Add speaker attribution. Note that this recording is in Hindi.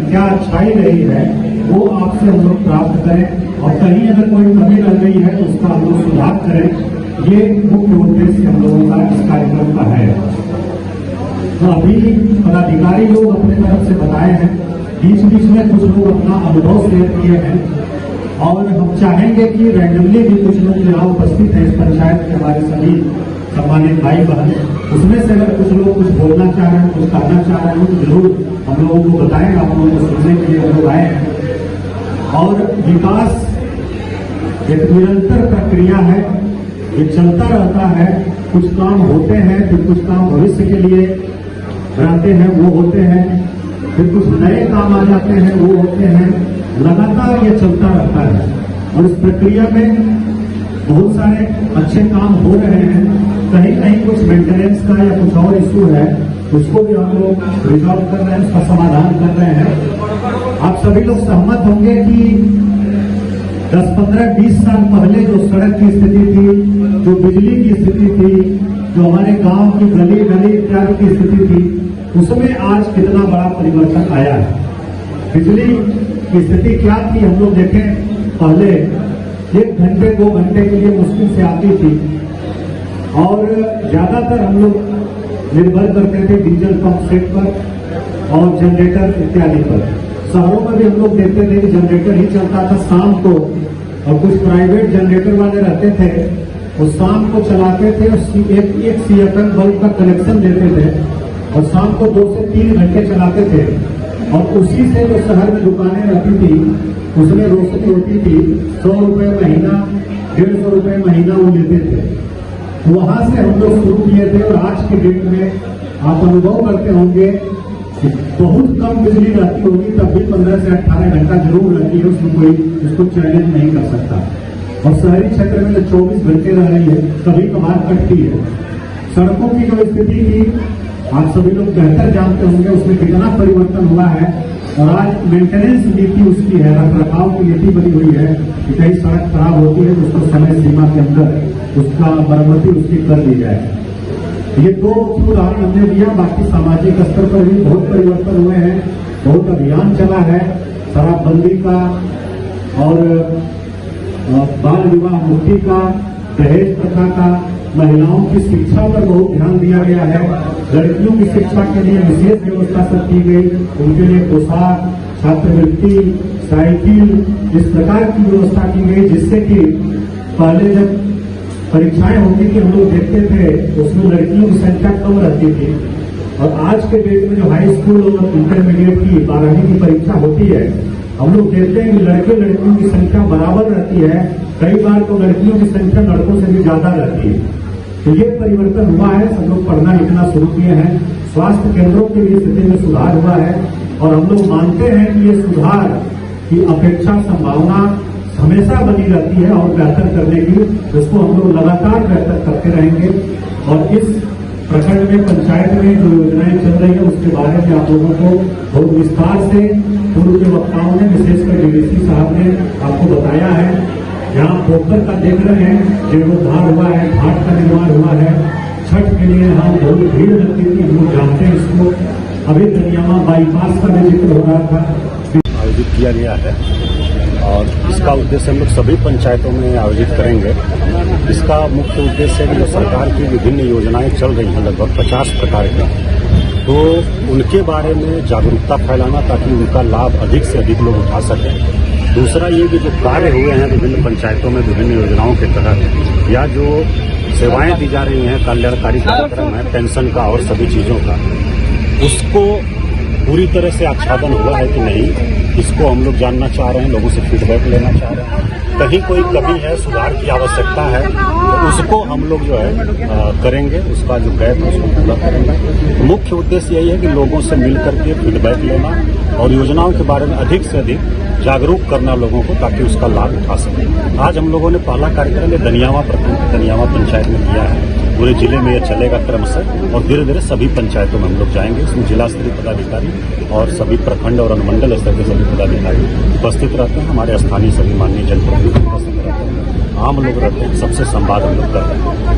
Speaker 1: क्या अच्छाई रही है वो आपसे हम लोग प्राप्त करें और कहीं अगर कोई कमी रह गई है तो उसका हम लोग सुधार करें। ये मुख्य उद्देश्य हम लोगों का इस कार्यक्रम का है। तो अभी पदाधिकारी लोग अपने तरफ से बताए हैं, बीच बीच में कुछ लोग अपना अनुभव शेयर किए हैं और हम चाहेंगे कि रैंडमली भी कुछ लोग यहाँ उपस्थित हैं इस पंचायत के हमारे सभी सम्मानित भाई बहन, उसमें से अगर कुछ लोग कुछ बोलना चाह रहे हैं, कुछ कहना चाह रहे हैं तो जरूर हम लोगों को बताएं। आप लोगों को सुनने के लिए हम लोग आए हैं और विकास एक निरंतर प्रक्रिया है, ये चलता रहता है। कुछ काम होते हैं, फिर कुछ काम भविष्य के लिए बनाते हैं, वो होते हैं, फिर कुछ नए काम आ जाते हैं, वो होते हैं। लगातार ये चलता रहता है और इस प्रक्रिया में बहुत सारे अच्छे काम हो रहे हैं। कहीं कहीं कुछ मेंटेनेंस का या कुछ और इशू है, उसको भी हम लोग रिजॉल्व कर रहे हैं, उसका समाधान कर रहे हैं। आप सभी लोग सहमत होंगे कि 10, 15, 20 साल पहले जो सड़क की स्थिति थी, जो बिजली की स्थिति थी, जो हमारे गांव की गली गली इत्यादि की स्थिति थी, उसमें आज कितना बड़ा परिवर्तन आया है। बिजली की स्थिति क्या थी हम लोग देखें, पहले 1 घंटे 2 घंटे के लिए मुश्किल से आती थी और ज्यादातर हम लोग निर्भर करते थे डीजल पंप सेट पर और जनरेटर इत्यादि पर। शहरों में भी हम लोग देखते थे कि जनरेटर ही चलता था शाम को, और कुछ प्राइवेट जनरेटर वाले रहते थे वो शाम को चलाते थे और एक CFM बल्ब का कनेक्शन देते थे और शाम को 2 से 3 घंटे चलाते थे और उसी से जो शहर में दुकानें रहती थी उसमें रोशनी होती थी। 100 रुपये महीना, 150 रुपये महीना वो लेते थे। वहां से हम लोग शुरू किए थे और आज के डेट में आप अनुभव करते होंगे कि बहुत कम बिजली रहती होगी, तब भी 15 से 18 घंटा जरूर रहती है, उसमें कोई उसको चैलेंज नहीं कर सकता। और शहरी क्षेत्र में तो 24 घंटे रह रही है, कभी कभार कटती है। सड़कों की जो स्थिति थी आप सभी लोग बेहतर जानते होंगे, उसमें कितना परिवर्तन हुआ है और आज मेंटेनेंस नीति उसकी है, रखरखाव की नीति बनी हुई है कि कहीं सड़क खराब होती है तो उसको समय सीमा के अंदर उसका मरम्मती उसकी कर दी जाए। ये 2 उदाहरण हमने दिया, बाकी सामाजिक स्तर पर भी बहुत परिवर्तन हुए हैं, बहुत अभियान चला है शराबबंदी का और बाल विवाह मुक्ति का, दहेज प्रथा का, महिलाओं की शिक्षा पर बहुत ध्यान दिया गया है। लड़कियों की शिक्षा के लिए विशेष व्यवस्था सब की गई, उनके लिए पोशाक, छात्रवृत्ति, साइकिल, इस प्रकार की व्यवस्था की गई, जिससे कि पहले जब परीक्षाएं होती थी हम लोग देखते थे उसमें लड़कियों की संख्या कम रहती थी और आज के डेट में जो हाई स्कूल और इंटरमीडिएट की 12वीं की परीक्षा होती है हम लोग देखते हैं कि लड़के लड़कियों की संख्या बराबर रहती है, कई बार तो लड़कियों की संख्या लड़कों से भी ज्यादा रहती है। तो ये परिवर्तन हुआ है, सब लोग पढ़ना लिखना शुरू किए हैं, स्वास्थ्य केंद्रों की भी स्थिति में सुधार हुआ है और हम लोग मानते हैं कि ये सुधार की अपेक्षा संभावना हमेशा बनी रहती है और बेहतर करने की, जिसको हम लोग लगातार बेहतर करते रहेंगे। और इस प्रखंड में पंचायत में जो योजनाएं चल रही है उसके बारे में आप लोगों को बहुत विस्तार से पूर्व के वक्ताओं ने, विशेषकर DDC साहब ने आपको बताया है। यहाँ पोखर का देख रहे हैं जीर्णोद्धार हुआ है, घाट का निर्माण हुआ है, छठ के लिए यहाँ बहुत भीड़ लगती थी, हम लोग जानते हैं इसको। अभी दनियामा बाईपास का भी जिक्र हो रहा था,
Speaker 2: आयोजित किया गया है और इसका उद्देश्य हम लोग सभी पंचायतों में आयोजित करेंगे। इसका मुख्य उद्देश्य है कि जो सरकार की विभिन्न योजनाएं चल रही हैं लगभग 50 प्रकार की, तो उनके बारे में जागरूकता फैलाना ताकि उनका लाभ अधिक से अधिक लोग उठा सकें। दूसरा ये कि जो कार्य हुए हैं विभिन्न पंचायतों में विभिन्न योजनाओं के तहत या जो सेवाएं दी जा रही हैं, कल्याणकारी कार्यक्रम है, पेंशन का और सभी चीजों का, उसको पूरी तरह से आच्छादन हुआ है कि नहीं, इसको हम लोग जानना चाह रहे हैं, लोगों से फीडबैक लेना चाह रहे हैं। कहीं कोई कमी है, सुधार की आवश्यकता है तो उसको हम लोग जो है करेंगे, उसका जो गैप है उसको पूरा करेंगे। मुख्य उद्देश्य यही है कि लोगों से मिल करके फीडबैक लेना और योजनाओं के बारे में अधिक से अधिक जागरूक करना लोगों को, ताकि उसका लाभ उठा सकें। आज हम लोगों ने पहला कार्यक्रम दनियामा प्रखंड दनियामा पंचायत में किया है। पूरे जिले में यह चलेगा क्रमशः और धीरे धीरे सभी पंचायतों में हम लोग जाएंगे। इसमें जिला स्तरीय पदाधिकारी और सभी प्रखंड और अनुमंडल स्तर के सभी पदाधिकारी उपस्थित रहते हैं। हमारे स्थानीय सभी माननीय जनप्रतिनिधि उपस्थित रहते हैं, आम लोग रहते हैं, सबसे संवाद हम लोग कर रहे हैं।